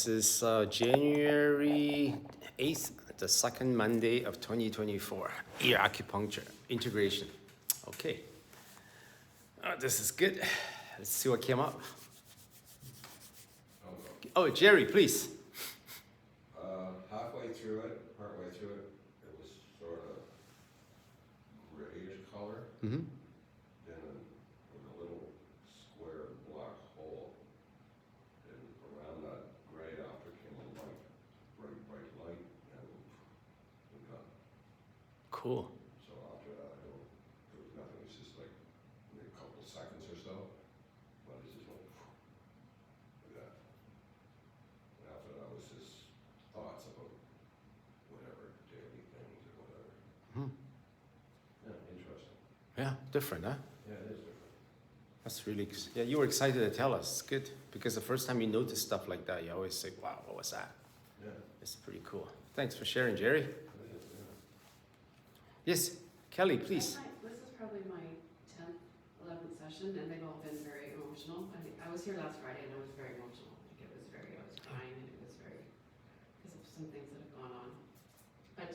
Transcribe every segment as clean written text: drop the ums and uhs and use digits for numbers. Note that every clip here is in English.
This is January 8th, the second Monday of 2024, ear acupuncture integration. Okay, this is good. Let's see what came up. Oh, Jerry, please. Halfway through it, partway through it, it was sort of grayish color. Mm-hmm. Then with a little square black hole. And around that gray after came a light, bright light, and it got. Cool. So after that, there was nothing. It was just like maybe a couple seconds or so, but it just went like that. And after that was just thoughts about whatever daily things or whatever. Hmm. Yeah, interesting. Yeah, different, huh? Yeah, it is different. That's really, yeah, you were excited to tell us. It's good. Because the first time you notice stuff like that, you always say, wow, what was that? Yeah. It's pretty cool. Thanks for sharing, Jerry. It is, yeah. Yes, Kelly, please. This is probably my 10th, 11th session, and they've all been very emotional. I was here last Friday, and I was very emotional. Like I was crying, and it was very, because of some things that have gone on. But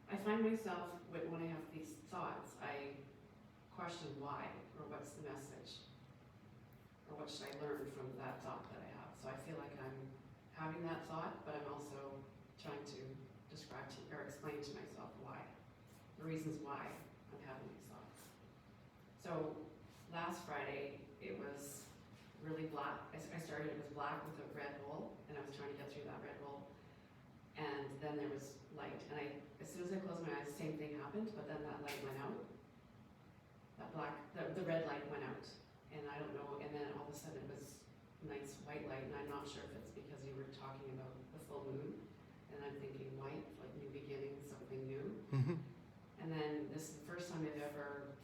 I find myself, when I have these thoughts, I question why, or what's the message, or what should I learn from that thought that I have. So I feel like I'm having that thought, but I'm also trying to describe to, or explain to myself why, the reasons why I'm having these thoughts. So last Friday, it was really black. I started, it was black with a red hole, and I was trying to get through that red hole. And then there was light, and as soon as I closed my eyes, the same thing happened, but then that light went out. The red light went out, and I don't know, and then all of a sudden it was nice white light, and I'm not sure if it's because you were talking about the full moon, and I'm thinking white, like new beginning, something new. Mm-hmm. And then this is the first time I've ever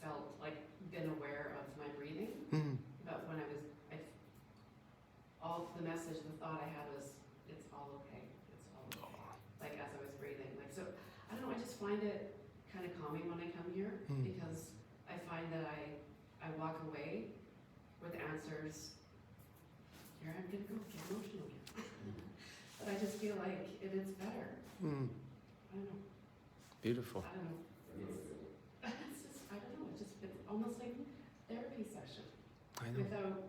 felt, like, been aware of my breathing. Mm-hmm. But when all the message, the thought I had was, it's all okay, it's all okay. Like as I was breathing, like, so, I don't know, I just find it kind of calming when I come here, because I find that I walk away with answers. Here, I'm gonna go get emotional again. But I just feel like it's better. Mm. I don't know. Beautiful. I don't know. It's just, I don't know, it's almost like therapy session. I know. Without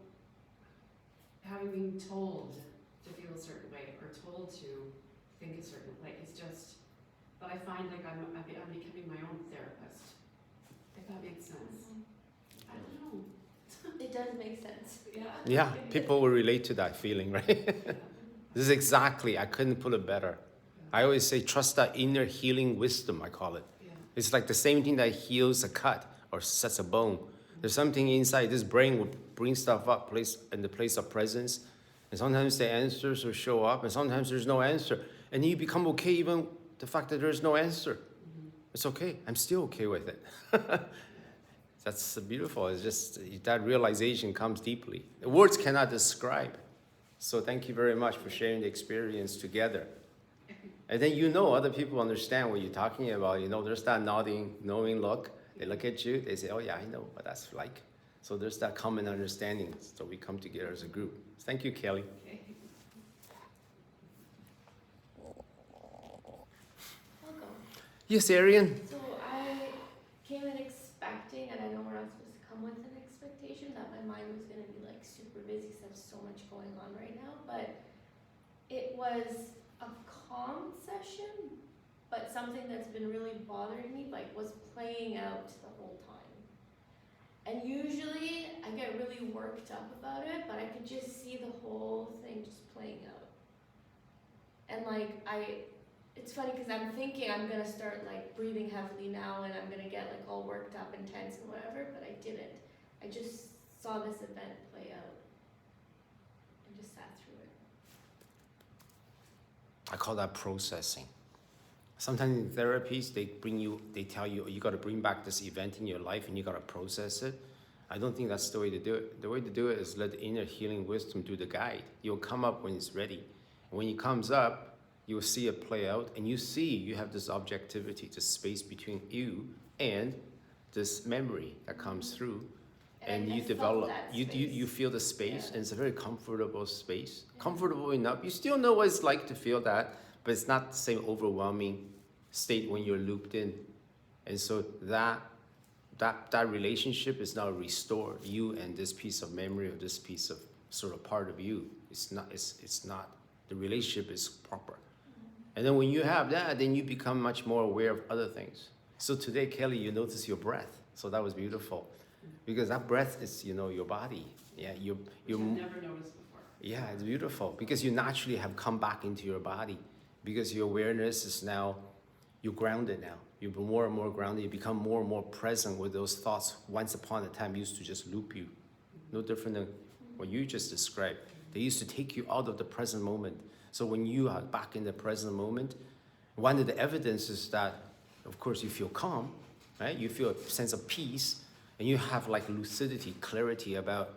having been told to feel a certain way or told to think a certain way. It's just, but I find like I'm becoming my own therapist. If that makes sense. I don't know. It does make sense. Yeah. Yeah, people will relate to that feeling, right? This is exactly, I couldn't put it better. I always say, trust that inner healing wisdom, I call it. Yeah. It's like the same thing that heals a cut or sets a bone. There's something inside, this brain will bring stuff up in the place of presence. And sometimes the answers will show up, and sometimes there's no answer. And you become okay even the fact that there's no answer. It's okay, I'm still okay with it. That's beautiful, it's just that realization comes deeply. The words cannot describe. So thank you very much for sharing the experience together. And then other people understand what you're talking about. There's that nodding, knowing look. They look at you, they say, oh yeah, I know what that's like. So there's that common understanding. So we come together as a group. Thank you, Kelly. Okay. Welcome. Yes, Arian. So I came in expecting, and I know we're not supposed to come with an expectation, that my mind was going to be like super busy because I have so much going on right now. But it was a calm session, but something that's been really bothering me, like, was playing out the whole time. And usually I get really worked up about it, but I could just see the whole thing just playing out. And like, it's funny because I'm thinking I'm gonna start like breathing heavily now, and I'm gonna get like all worked up and tense and whatever, but I didn't. I just saw this event play out and just sat through it. I call that processing. Sometimes in therapies, they tell you, you got to bring back this event in your life and you got to process it. I don't think that's the way to do it. The way to do it is let the inner healing wisdom do the guide. You'll come up when it's ready. And when it comes up, you'll see it play out, and you have this objectivity, this space between you and this memory that comes through. and I you felt develop, that you space. feel the space, Yeah. and it's a very comfortable space. Yeah. Comfortable enough. You still know what it's like to feel that, but it's not the same overwhelming state when you're looped in. And so that relationship is now restored. You and this piece of memory or this piece of sort of part of you. It's not the relationship is proper. And then when you have that, then you become much more aware of other things. So today, Kelly, you notice your breath. So that was beautiful. Because that breath is, your body. Yeah, Which you I've never noticed before. yeah, it's beautiful. Because you naturally have come back into your body. Because your awareness is now, you're grounded now. You're more and more grounded. You become more and more present with those thoughts once upon a time used to just loop you. No different than what you just described. They used to take you out of the present moment. So when you are back in the present moment, one of the evidences that, of course, you feel calm, right? You feel a sense of peace, and you have like lucidity, clarity about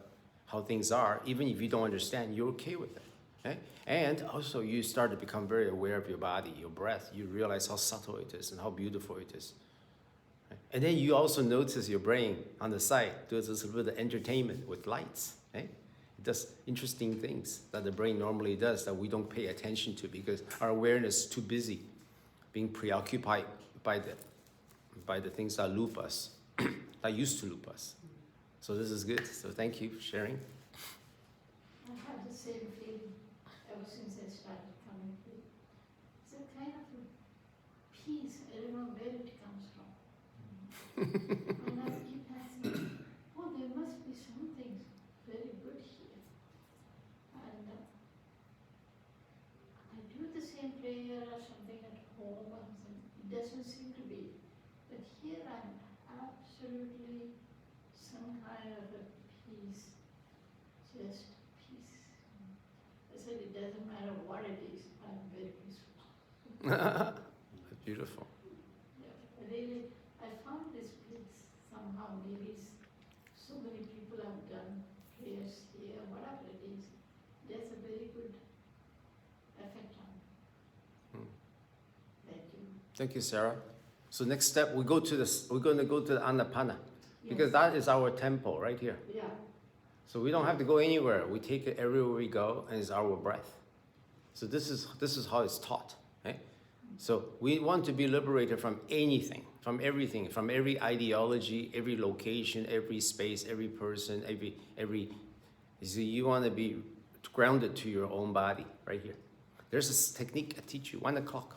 how things are. Even if you don't understand, you're okay with it, right? And also you start to become very aware of your body, your breath. You realize how subtle it is and how beautiful it is. Right? And then you also notice your brain on the side does this little bit of entertainment with lights, right? It does interesting things that the brain normally does that we don't pay attention to because our awareness is too busy being preoccupied by the things that loop us, that used to loop us. So this is good. So thank you for sharing. I have the same feeling ever since I started coming here. It's a kind of a peace. I don't know where it comes from. And I keep asking, oh, there must be something very good here. And I do the same prayer or something at home, or something. It doesn't seem to be. But here I'm absolutely some kind of a peace, just peace. I said it doesn't matter what it is, I'm very peaceful. Beautiful. Yeah, really, I found this place somehow, maybe so many people have done prayers here, whatever it is, there's a very good effect on me. Hmm. Thank you. Thank you, Sarah. So next step, we're going to the Annapana because Yes. that is our temple right here. Yeah, So we don't have to go anywhere. We take it everywhere we go, and it's our breath. So this is how it's taught. Right? So we want to be liberated from anything, from everything, from every ideology, every location, every space, every person, every. So you want to be grounded to your own body right here. There's this technique I teach you. 1 o'clock.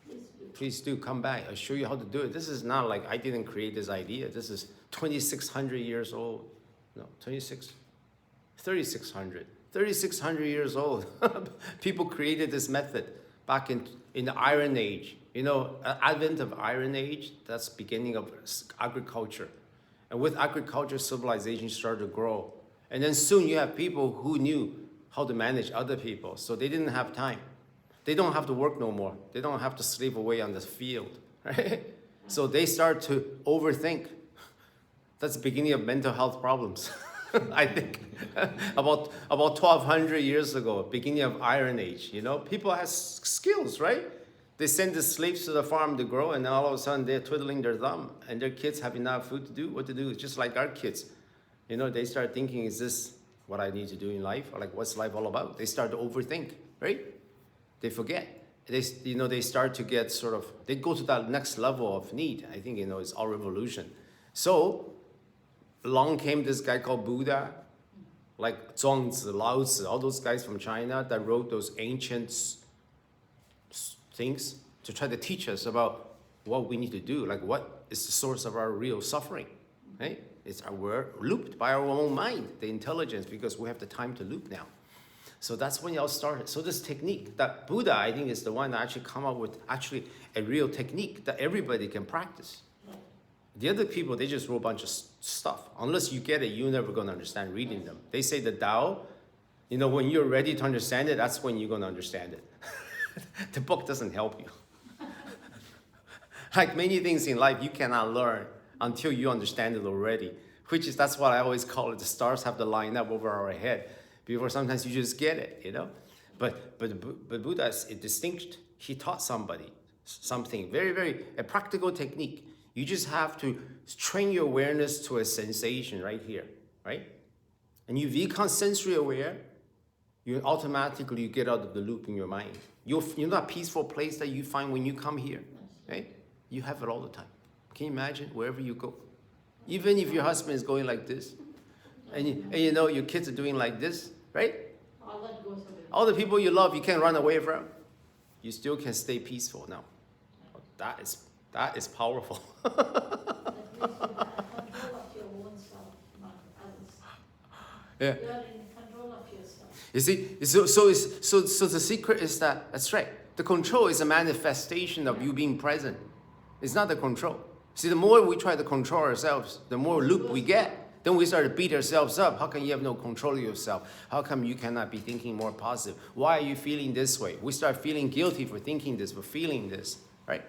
please do. Please do come back. I'll show you how to do it. This is not like I didn't create this idea. This is 2,600 years old. No, 3,600. 3,600 years old. People created this method back in the Iron Age. Advent of Iron Age, that's beginning of agriculture. And with agriculture, civilization started to grow. And then soon you have people who knew how to manage other people. So they didn't have time. They don't have to work no more. They don't have to sleep away on the field, right? So they start to overthink. That's the beginning of mental health problems, I think. about 1,200 years ago, beginning of Iron Age, people have skills, right? They send the slaves to the farm to grow, and then all of a sudden they're twiddling their thumb, and their kids have enough food to do what to do, just like our kids. They start thinking, is this what I need to do in life? Or like, what's life all about? They start to overthink, right? They forget. They start to get they go to that next level of need. I think, it's all revolution. So, along came this guy called Buddha, like Zhuangzi, Lao Tzu, all those guys from China that wrote those ancient things to try to teach us about what we need to do, like what is the source of our real suffering, right? We're looped by our own mind, the intelligence, because we have the time to loop now. So that's when y'all started. So this technique that Buddha, I think, is the one that actually come up with actually a real technique that everybody can practice. The other people, they just wrote a bunch of stuff. Unless you get it, you're never going to understand reading them. They say the Tao, when you're ready to understand it, that's when you're going to understand it. The book doesn't help you. Like many things in life, you cannot learn until you understand it already. That's what I always call it. The stars have to line up over our head before sometimes you just get it, But Buddha is distinct. He taught somebody something very, very, a practical technique. You just have to train your awareness to a sensation right here. right? And you become sensory aware, you automatically get out of the loop in your mind. You know that peaceful place that you find when you come here, right? You have it all the time. Can you imagine wherever you go? Even if your husband is going like this, and you know your kids are doing like this, right? All that goes away. All the people you love, you can't run away from. You still can stay peaceful now. That is powerful. That Yeah. means you are in control of your own self, not others. You are in control of yourself. You see, so the secret is that's right. The control is a manifestation of you being present. It's not the control. See, the more we try to control ourselves, the more loop we get. Then we start to beat ourselves up. How come you have no control of yourself? How come you cannot be thinking more positive? Why are you feeling this way? We start feeling guilty for thinking this, for feeling this, right?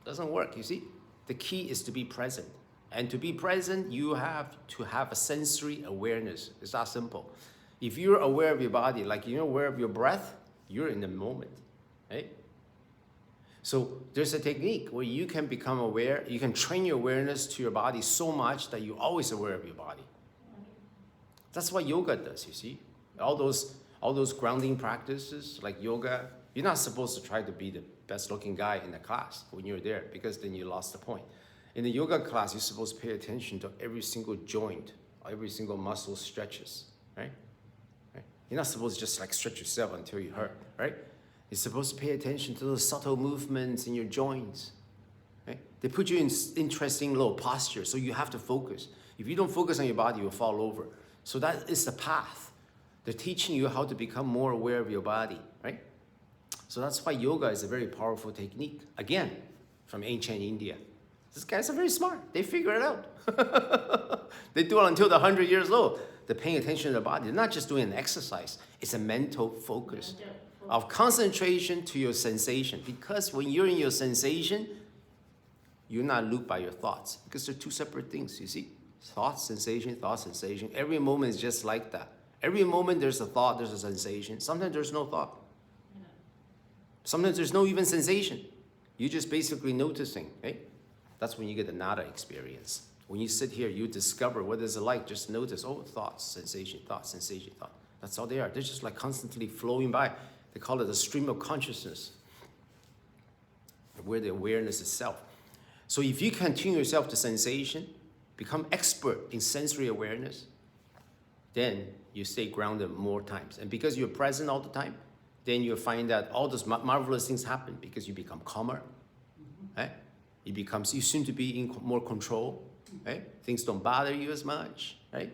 Doesn't work, you see? The key is to be present. And to be present, you have to have a sensory awareness. It's that simple. If you're aware of your body, like you're aware of your breath, you're in the moment, right? So there's a technique where you can become aware, you can train your awareness to your body so much that you're always aware of your body. That's what yoga does, you see? All those grounding practices like yoga, you're not supposed to try to be the best looking guy in the class when you're there, because then you lost the point. In the yoga class, you're supposed to pay attention to every single joint, every single muscle stretches, right? You're not supposed to just like stretch yourself until you hurt, right? You're supposed to pay attention to those subtle movements in your joints, right? They put you in interesting little posture, so you have to focus. If you don't focus on your body, you'll fall over. So that is the path. They're teaching you how to become more aware of your body, right? So that's why yoga is a very powerful technique. Again, from ancient India. These guys are very smart. They figure it out. They do it until they're 100 years old. They're paying attention to their body. They're not just doing an exercise. It's a mental focus of concentration to your sensation. Because when you're in your sensation, you're not looped by your thoughts. Because they're two separate things, you see? Thought, sensation, thought, sensation. Every moment is just like that. Every moment there's a thought, there's a sensation. Sometimes there's no thought. Sometimes there's no even sensation. You're just basically noticing, right? That's when you get the nada experience. When you sit here, you discover what is it like. Just notice, oh, thoughts, sensation, thought, sensation, thought. That's all they are. They're just like constantly flowing by. They call it a stream of consciousness, where the awareness itself. So if you continue yourself to sensation, become expert in sensory awareness, then you stay grounded more times. And because you're present all the time, then you'll find that all those marvelous things happen because you become calmer, right? You seem to be in more control, right? Things don't bother you as much, right?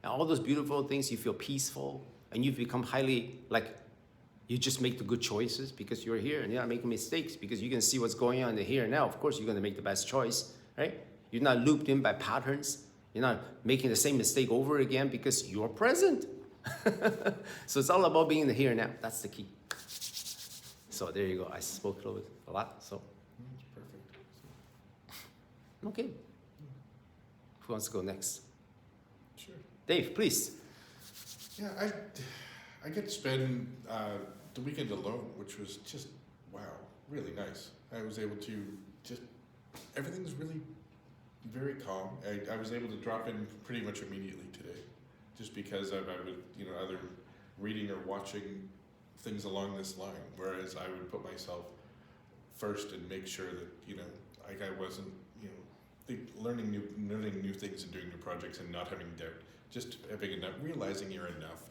And all those beautiful things, you feel peaceful, and you become highly, like, you just make the good choices because you're here and you're not making mistakes because you can see what's going on in the here and now. Of course, you're going to make the best choice, right? You're not looped in by patterns. You're not making the same mistake over again because you're present. So it's all about being in the here and now. That's the key. So there you go. I spoke a lot. So That's perfect. okay. Who wants to go next? Sure. Dave, please. Yeah, I get to spend the weekend alone, which was just, wow, really nice. I was able to everything's really very calm. I was able to drop in pretty much immediately today, just because I would, either reading or watching things along this line, whereas I would put myself first and make sure that, I wasn't, learning new things and doing new projects and not having doubt. Just having enough, realizing you're enough.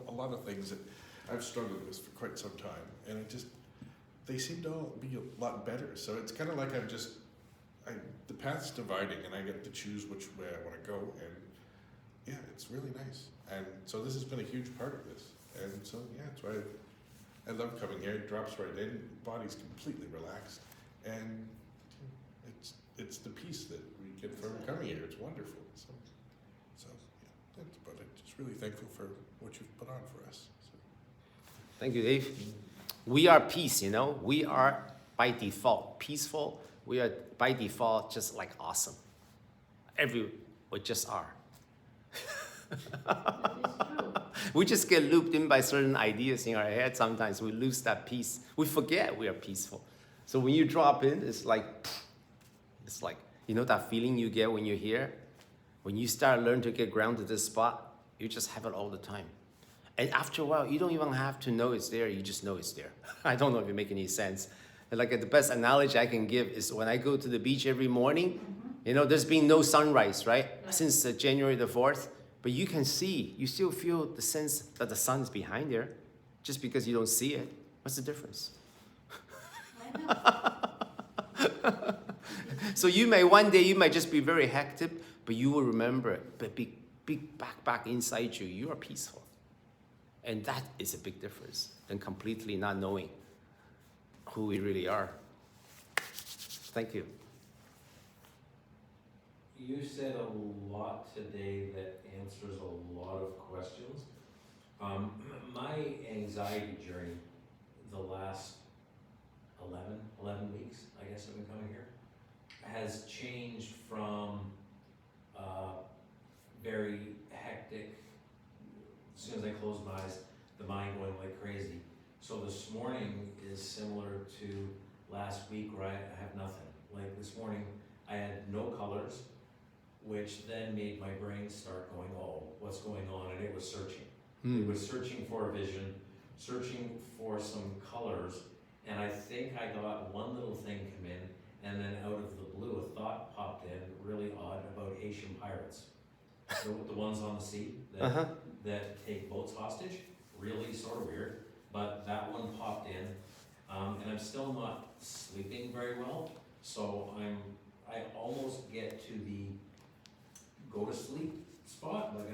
A lot of things that I've struggled with for quite some time, and they seem to all be a lot better. So it's kind of like the path's dividing, and I get to choose which way I want to go, and yeah, it's really nice. And so this has been a huge part of this, and so yeah, that's why I love coming here. It drops right in, body's completely relaxed, and it's the peace that we get from coming here. It's wonderful. So yeah, that's about it. Just really thankful for what you've put on for us. So. Thank you, Dave. We are peace, We are by default peaceful. We are by default just like awesome. We just are. That is true. We just get looped in by certain ideas in our head. Sometimes we lose that peace. We forget we are peaceful. So when you drop in, it's like, that feeling you get when you're here. When you start learn to get grounded to this spot, you just have it all the time. And after a while, you don't even have to know it's there, you just know it's there. I don't know if it makes any sense. Like the best analogy I can give is when I go to the beach every morning, there's been no sunrise, right? Since January the 4th, but you can see, you still feel the sense that the sun is behind there, just because you don't see it. What's the difference? So one day you might just be very hectic, but you will remember it. But back inside you, you are peaceful. And that is a big difference than completely not knowing who we really are. Thank you. You said a lot today that answers a lot of questions. My anxiety journey, the last 11 weeks, I guess I've been coming here, has changed from very hectic, as soon as I close my eyes, the mind going like crazy. So this morning is similar to last week where I have nothing. Like this morning, I had no colors, which then made my brain start going, oh, what's going on? And it was searching. It was searching for a vision, searching for some colors, and I think I got one little thing come in, and then out of the blue, a thought popped in, really odd, about Haitian pirates. The ones on the sea that take boats hostage, really sort of weird, but that one popped in, and I'm still not sleeping very well, so I almost get to the go to sleep spot, like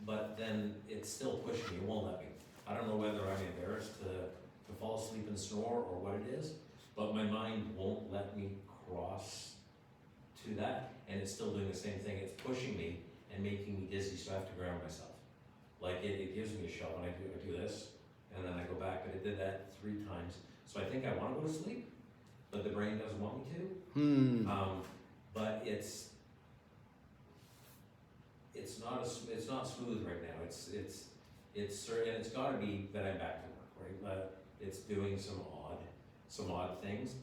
but then it's still pushing me, it won't let me. I don't know whether I'm embarrassed to fall asleep and snore or what it is, but my mind won't let me cross to that, and it's still doing the same thing. It's pushing me and making me dizzy, so I have to ground myself. Like it gives me a shove, and I do this, and then I go back, but it did that 3 times. So I think I want to go to sleep, but the brain doesn't want me to. But it's not smooth right now. It's and it's got to be that I'm back to work, right? But it's doing some odd things,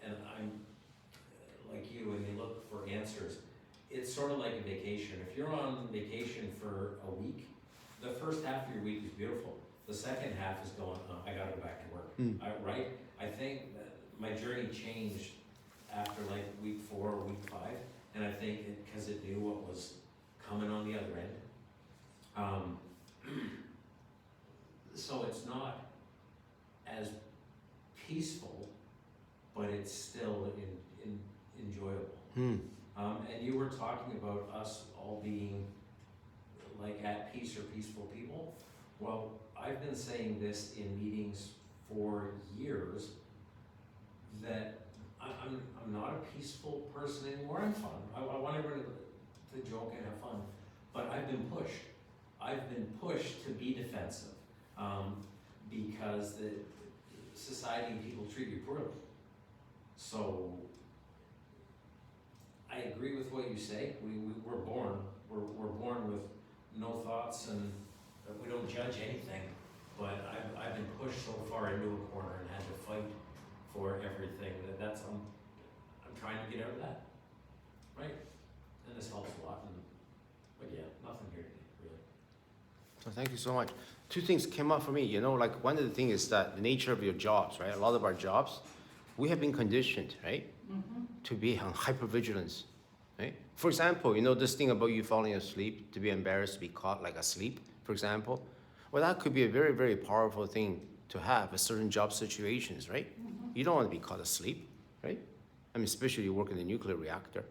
and I'm like you, when you look for answers, it's sort of like a vacation. If you're on vacation for a week, the first half of your week is beautiful. The second half is going, I got to go back to work, right? I think that my journey changed after like week 4 or week 5, and I think because it knew what was coming on the other end. So it's not as peaceful, but it's still enjoyable. And you were talking about us all being like at peace or peaceful people. Well, I've been saying this in meetings for years that I'm not a peaceful person anymore. I'm fun. I want everyone to joke and have fun, but I've been pushed. I've been pushed to be defensive because the society and people treat you poorly. So I agree with what you say. We're born with no thoughts, and we don't judge anything. But I've been pushed so far into a corner and had to fight for everything that's I'm trying to get out of that, right? And this helps a lot. But yeah, nothing here today, really. So thank you so much. 2 things came up for me. Like one of the things is that the nature of your jobs, right? A lot of our jobs, we have been conditioned, right, to be on hypervigilance, right? For example, this thing about you falling asleep, to be embarrassed to be caught like asleep, for example. Well, that could be a very, very powerful thing to have in certain job situations, right? You don't want to be caught asleep, right? I mean, especially you work in the nuclear reactor,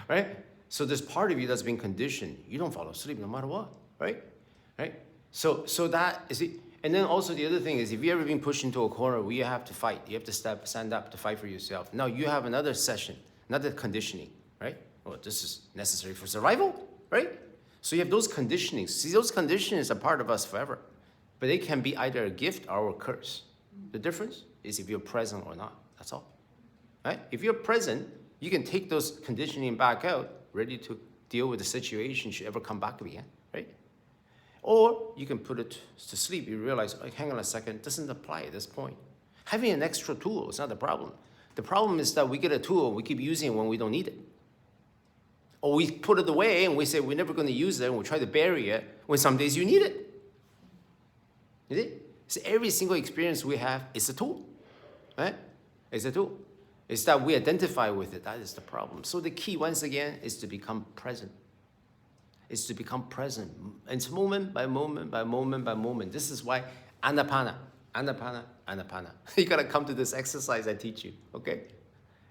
right? So there's part of you that's been conditioned. You don't fall asleep no matter what, right? Right? So that is it. And then also the other thing is, if you ever been pushed into a corner where you have to fight, you have to stand up to fight for yourself. Now you have another session, another conditioning, right? Well, this is necessary for survival, right? So you have those conditionings. See, those conditionings are part of us forever, but they can be either a gift or a curse. The difference is if you're present or not. That's all, right? If you're present, you can take those conditioning back out, ready to deal with the situation should ever come back again, right? Or you can put it to sleep. You realize, like, hang on a second, it doesn't apply at this point. Having an extra tool is not the problem. The problem is that we get a tool, we keep using it when we don't need it. Or we put it away and we say we're never going to use it and we try to bury it when some days you need it. You see? So every single experience we have is a tool, right? It's a tool. It's that we identify with it. That is the problem. So the key, once again, is to become present. It's to become present. It's moment by moment by moment by moment. This is why Anapana, Anapana, Anapana. You got to come to this exercise I teach you, okay?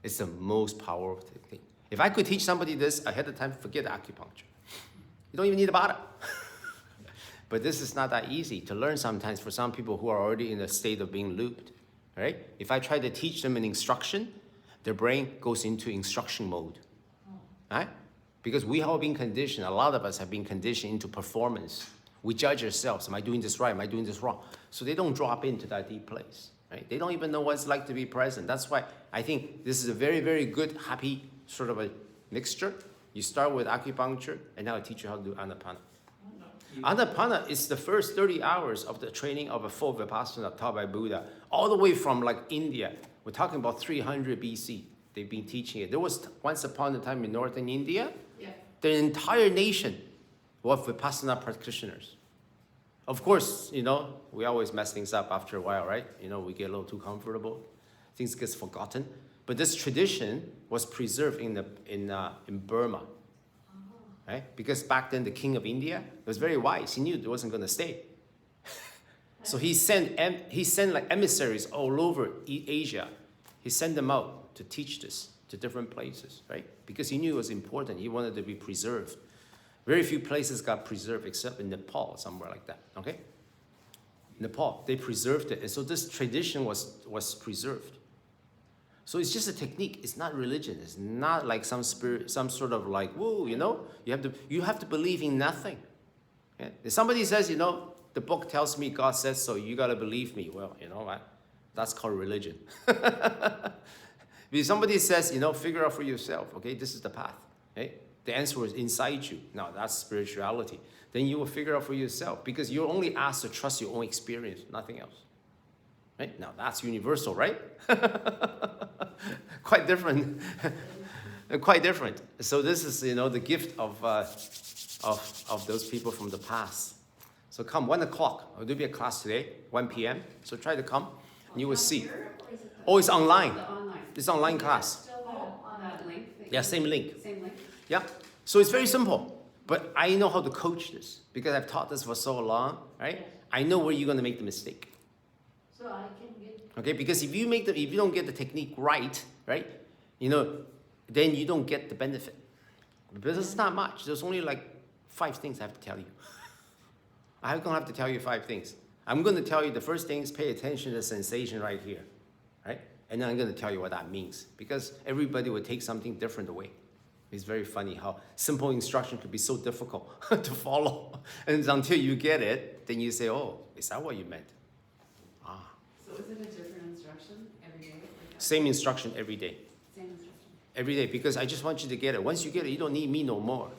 It's the most powerful thing. If I could teach somebody this ahead of time, forget acupuncture. You don't even need a bottle. But this is not that easy to learn sometimes for some people who are already in a state of being looped, right? If I try to teach them an instruction, their brain goes into instruction mode, right? Because we have been conditioned, a lot of us have been conditioned into performance. We judge ourselves, am I doing this right, am I doing this wrong? So they don't drop into that deep place, right? They don't even know what it's like to be present. That's why I think this is a very, very good, happy sort of a mixture. You start with acupuncture, and now I teach you how to do Anapana. Anapana is the first 30 hours of the training of a full Vipassana taught by Buddha, all the way from like India. We're talking about 300 BC. They've been teaching it. There was once upon a time in northern India, the entire nation was Vipassana practitioners. Of course, you know, we always mess things up after a while, right? You know, we get a little too comfortable. Things get forgotten. But this tradition was preserved in Burma. Right? Because back then the king of India was very wise. He knew it wasn't going to stay. So he sent like emissaries all over Asia. He sent them out to teach this to different places, right? Because he knew it was important. He wanted to be preserved. Very few places got preserved except in Nepal, somewhere like that, okay? Nepal, they preserved it. And so this tradition was preserved. So it's just a technique. It's not religion. It's not like some spirit, some sort of like, whoa, you know? You have to believe in nothing. Yeah? If somebody says, you know, the book tells me God says so, you got to believe me. Well, you know what? That's called religion. If somebody says, you know, figure out for yourself, okay, this is the path. Okay? The answer is inside you. Now, that's spirituality. Then you will figure out for yourself because you're only asked to trust your own experience, nothing else. Right? Now, that's universal, right? Quite different. Quite different. So this is, you know, the gift of those people from the past. So come 1 o'clock. There'll be a class today, 1 p.m. So try to come. And you will see. Oh, it's online. It's online class. That link? Yeah, same link. Same link? Yeah. So it's very simple. But I know how to coach this because I've taught this for so long, right? I know where you're going to make the mistake. So I can get. Okay, because if you don't get the technique right, you know, then you don't get the benefit. Because it's not much. There's only like 5 things I have to tell you. I'm gonna have to tell you 5 things. I'm gonna tell you the first thing is pay attention to the sensation right here, right? And then I'm gonna tell you what that means because everybody will take something different away. It's very funny how simple instruction could be so difficult to follow. And until you get it, then you say, oh, is that what you meant? So is it a different instruction every day? Same instruction every day. Same instruction. Every day, because I just want you to get it. Once you get it, you don't need me no more.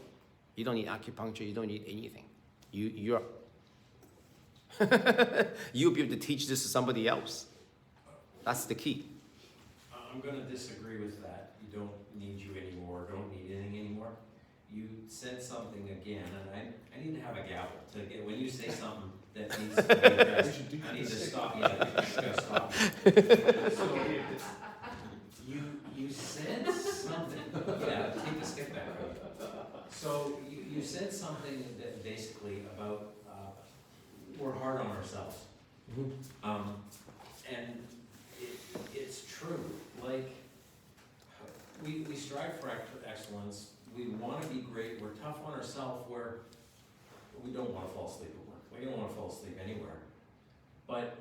You don't need acupuncture. You don't need anything. You'll be able to teach this to somebody else. That's the key. I'm going to disagree with that. You don't need you anymore, don't need anything anymore. You said something again, and I need to have a gavel to get, when you say something that needs to be addressed, I need to stop you. Stop you. You said something, yeah, take the stick back. So you said something that basically about we're hard on ourselves. And it's true, like, we strive for excellence, we want to be great, we're tough on ourselves where we don't want to fall asleep at work, we don't want to fall asleep anywhere. But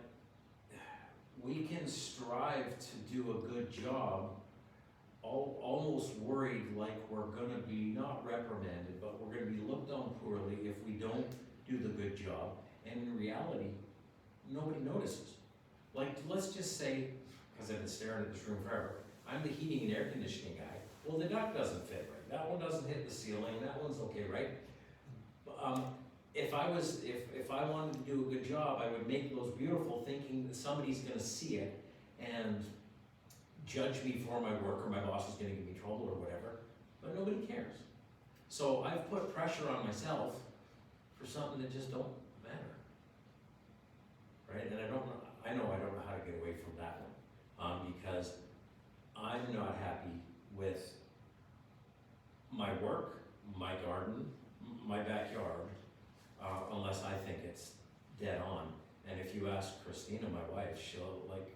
we can strive to do a good job, almost worried like we're going to be not reprimanded, but we're going to be looked on poorly if we don't do the good job. And in reality, nobody notices. Like, let's just say, because I've been staring at this room forever, I'm the heating and air conditioning guy. Well, the duct doesn't fit right. That one doesn't hit the ceiling. That one's okay, right? If I wanted to do a good job, I would make those beautiful, thinking that somebody's going to see it and judge me for my work, or my boss is going to give me trouble or whatever. But nobody cares. So I've put pressure on myself for something that just don't matter. Right, and I know I don't know how to get away from that one, because I'm not happy with my work, my garden, my backyard, unless I think it's dead on. And if you ask Christina, my wife, she'll like,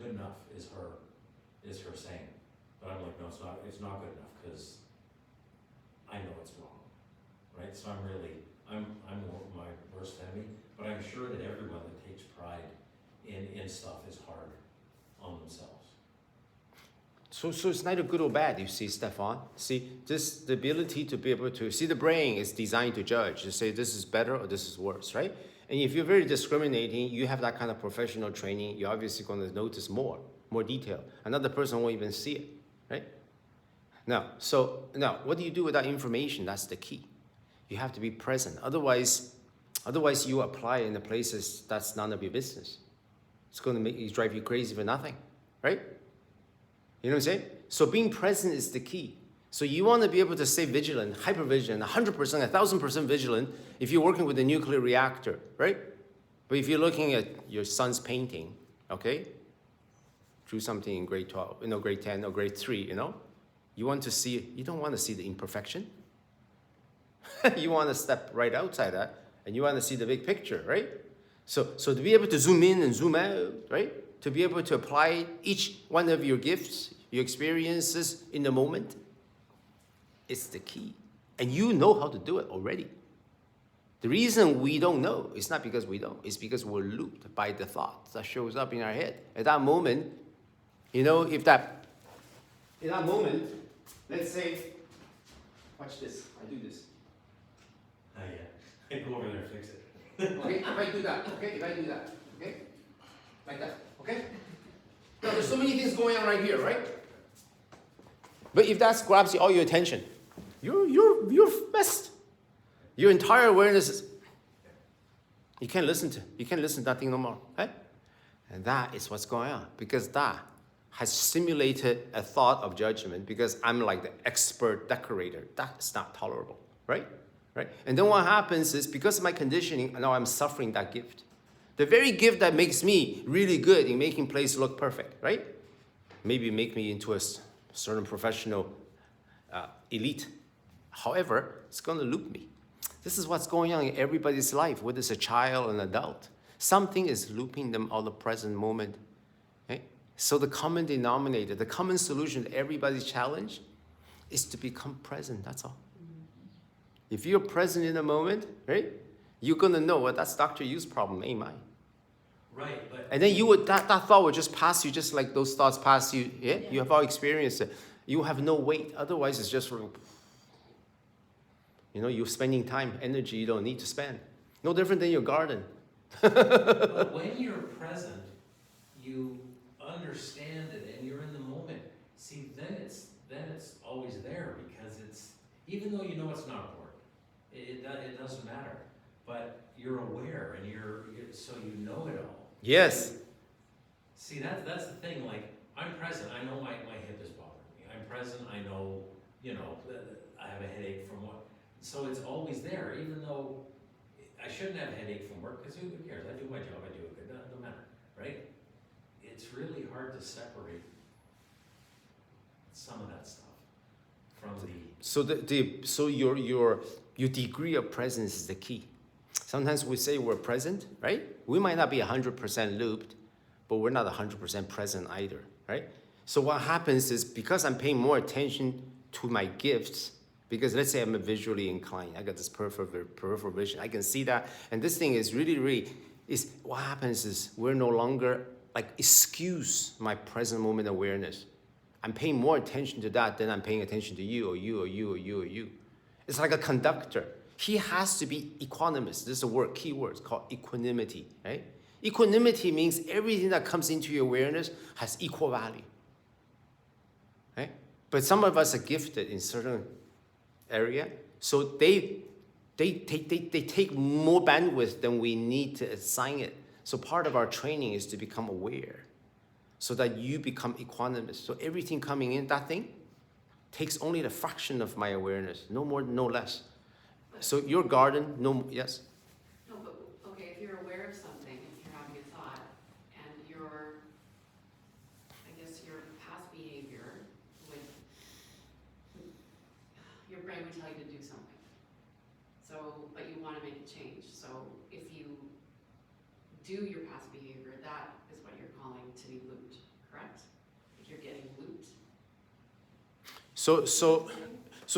good enough is her saying. But I'm like, no, it's not good enough, because I know it's wrong, right? So I'm my worst enemy, but I'm sure that everyone that takes pride in stuff is hard on themselves. So it's neither good or bad, you see, Stefan. See, the ability to be able to see, the brain is designed to judge, to say this is better or this is worse, right? And if you're very discriminating, you have that kind of professional training, you're obviously going to notice more detail. Another person won't even see it, right? Now, what do you do with that information? That's the key. You have to be present. Otherwise you apply in the places that's none of your business. It's going to make you drive you crazy for nothing, right? You know what I'm saying? So being present is the key. So you want to be able to stay vigilant, hyper-vigilant, 100%, 1,000% vigilant if you're working with a nuclear reactor, right? But if you're looking at your son's painting, okay, drew something in grade 12, grade 10 or grade 3, you don't want to see the imperfection. You want to step right outside that, and you want to see the big picture, right? So to be able to zoom in and zoom out, right? To be able to apply each one of your gifts, your experiences in the moment, it's the key. And you know how to do it already. The reason we don't know is not because we don't, it's because we're looped by the thoughts that shows up in our head. At that moment, in that moment, let's say, watch this, I do this. Yeah, go over there and fix it. Okay, if I do that, okay, like that, okay? Now there's so many things going on right here, right? But if that grabs all your attention, you're messed. Your entire awareness is, you can't listen to nothing no more, right? And that is what's going on, because that has simulated a thought of judgment, because I'm like the expert decorator. That's not tolerable, right? Right? And then what happens is, because of my conditioning, now I'm suffering that gift. The very gift that makes me really good in making places look perfect, right? Maybe make me into a certain professional elite. However, it's going to loop me. This is what's going on in everybody's life, whether it's a child or an adult. Something is looping them all the present moment. Okay? So the common denominator, the common solution to everybody's challenge is to become present, that's all. If you're present in the moment, right, you're going to know, well, that's Dr. Yu's problem, ain't mine. Right, but... And then that thought would just pass you, just like those thoughts pass you. Yeah? You have all experienced it. You have no weight. Otherwise, it's just, you're spending time, energy you don't need to spend. No different than your garden. But when you're present, you understand it and you're in the moment. See, then it's always there, because it's, even though you know it's not important, it doesn't matter. But you're aware, and so you know it all. Yes. See, that's the thing. Like, I'm present. I know my hip is bothering me. I'm present. I know, I have a headache from what. So it's always there, even though I shouldn't have a headache from work, because who cares? I do my job. I do it good. Doesn't matter, right? It's really hard to separate some of that stuff from the. So your degree of presence is the key. Sometimes we say we're present, right? We might not be 100% looped, but we're not 100% present either, right? So what happens is, because I'm paying more attention to my gifts, because let's say I'm visually inclined, I got this peripheral vision, I can see that, and this thing is really, what happens is we're no longer, excuse my present moment awareness. I'm paying more attention to that than I'm paying attention to you, or you, or you, or you, or you. It's like a conductor. He has to be equanimous. This is a key word, it's called equanimity, right? Equanimity means everything that comes into your awareness has equal value, right? But some of us are gifted in certain area, so they take more bandwidth than we need to assign it. So part of our training is to become aware, so that you become equanimous. So everything coming in, that thing, takes only the fraction of my awareness, no more, no less. So your garden, no, yes? No, but, okay, if you're aware of something, if you're having a thought, and your, I guess your past behavior would, your brain would tell you to do something. So, but you wanna make a change, so if you do your past behavior, that is what you're calling to be looped, correct? If you're getting looped. So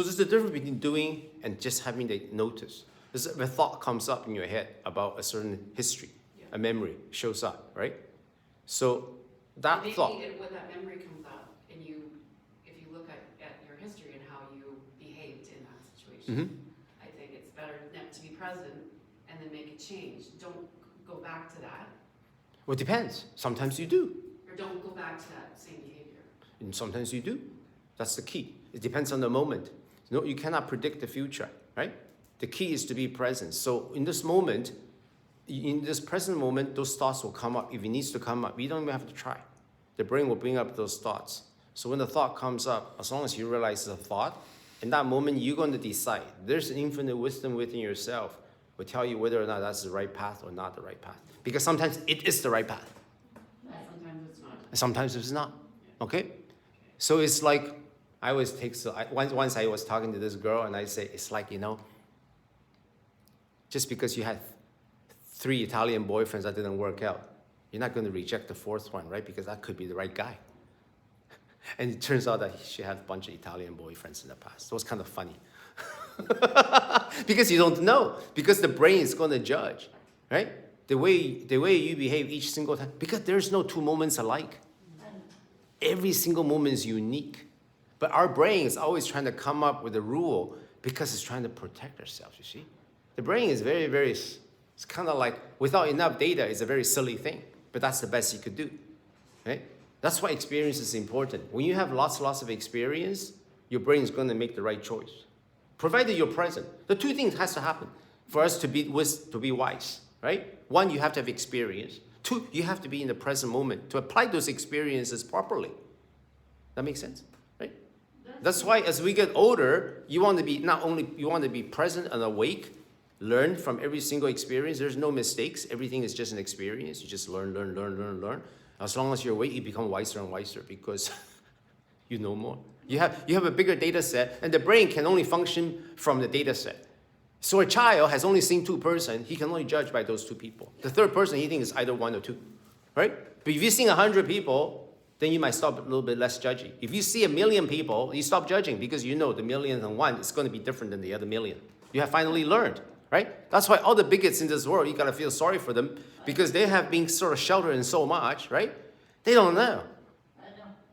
there's the difference between doing and just having the notice. There's a thought comes up in your head about a certain history, Yeah. a memory shows up, right? So that Maybe thought, when that memory comes up, and if you look at your history and how you behaved in that situation, Mhm. I think it's better to be present and then make a change. Don't go back to that, well, it depends. Sometimes you do, or don't go back to that same behavior. and sometimes you do. That's the key. It depends on the moment. No, you cannot predict the future, right? The key is to be present. So in this moment, in this present moment, those thoughts will come up. If it needs to come up, you don't even have to try. The brain will bring up those thoughts. So when the thought comes up, as long as you realize it's a thought, in that moment, you're going to decide. There's infinite wisdom within yourself will tell you whether or not that's the right path or not the right path. Because sometimes it is the right path. Sometimes it's not. And sometimes it's not. Okay? So it's like, I always take, once I was talking to this girl and I say, it's like, just because you had 3 Italian boyfriends that didn't work out, you're not going to reject the 4th one, right? Because that could be the right guy. And it turns out that she had a bunch of Italian boyfriends in the past. It was kind of funny. Because you don't know. Because the brain is going to judge, right? The way you behave each single time. Because there's no 2 moments alike. Every single moment is unique. But our brain is always trying to come up with a rule because it's trying to protect ourselves, you see? The brain is very, very, it's kind of like without enough data, it's a very silly thing. But that's the best you could do, right? That's why experience is important. When you have lots of experience, your brain is going to make the right choice. Provided you're present. The 2 things has to happen for us to be wise, right? 1, you have to have experience. 2, you have to be in the present moment to apply those experiences properly. That makes sense, right? That's why as we get older, you want to be present and awake, learn from every single experience. There's no mistakes. Everything is just an experience. You just learn. As long as you're awake, you become wiser and wiser because you know more. You have a bigger data set, and the brain can only function from the data set. So a child has only seen 2 persons. He can only judge by those 2 people. The 3rd person, he thinks is either 1 or 2, right? But if you've seen 100 people, then you might stop a little bit less judgy. If you see 1,000,000 people, you stop judging because you know the 1,000,001 is going to be different than the other 1,000,000. You have finally learned, right? That's why all the bigots in this world, you got to feel sorry for them because they have been sort of sheltered in so much, right? They don't know.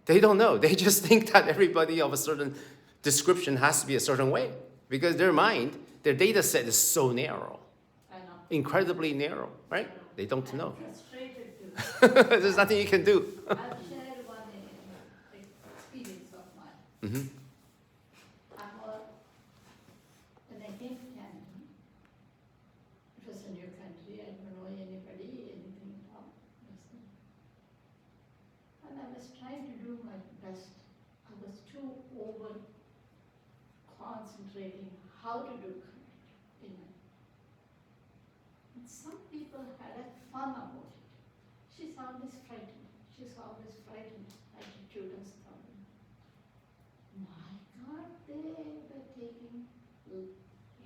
They don't know. They just think that everybody of a certain description has to be a certain way because their mind, their data set is so narrow, incredibly narrow, right? They don't know. Frustrated too. There's nothing you can do. I'll share one experience of mine. Mm-hmm. When I came to Canada, it was a new country, I don't know anybody, anything at all. And I was trying to do my best. I was too over concentrating how to do in it. And some people had a fun about it. She's always frightened. Attitude and stuff. My God, they were taking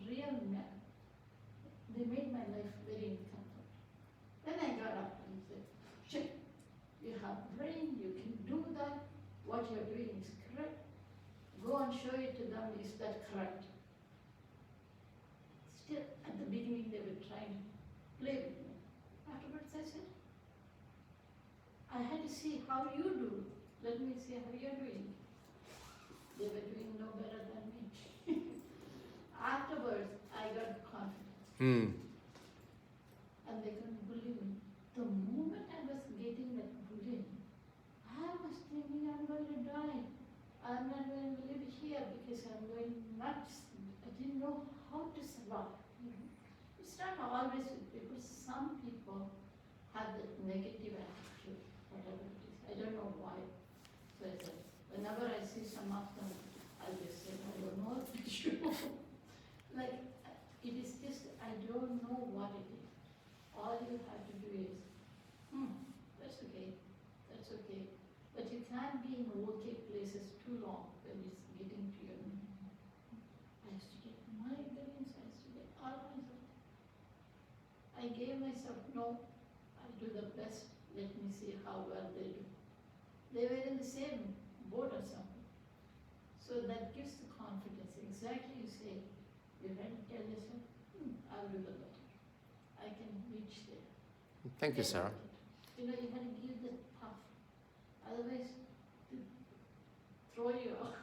real men. They made my life very uncomfortable. Then I got up and said, "Shit, you have brain, you can do that. What you're doing is correct. Go and show it to them, is that correct?" Still, at the beginning, they were trying to play with me. Afterwards, I said, I had to see how you do. Let me see how you're doing. They were doing no better than me. Afterwards, I got confidence. And they couldn't bully me. The moment I was getting that bullying, I was thinking I'm going to die. I'm not going to live here because I'm going nuts. I didn't know how to survive. It's not always with people. Some people have that negative attitude, whatever it is. I don't know why. So I said, whenever I see some of them, I Like, it is just, I don't know what it is. All you have to do is, that's okay, that's okay. But you can't be in okay places too long when it's getting to your, I used to get migraines, I used to get all kinds of. I gave myself, no, I'll do the best, let me see how well they do. They were in the same boat or something. So that gives the confidence, exactly you say, you have to tell yourself, I'll do the better. I can reach there. Thank you, Get Sarah. it. You know, you have to give the puff, otherwise, they throw you out.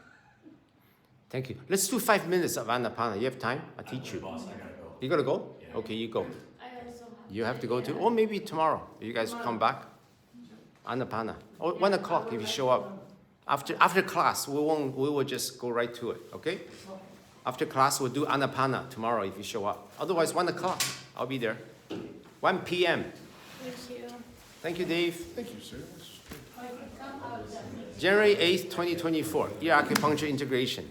Thank you. Let's do 5 minutes of Anapana. You have time? I'll teach you. Boss, I gotta go. You gotta go? Yeah. Okay, you go. I also have. You have to go too? Or maybe tomorrow. You guys come back? Anapana. Or 1 o'clock if you show up. After class, we will just go right to it, okay? After class, we'll do Anapana tomorrow if you show up. Otherwise, 1 o'clock, I'll be there. 1 p.m. Thank you. Thank you, Dave. Thank you, sir. If I could come, I would definitely. January 8th, 2024, ear acupuncture integration.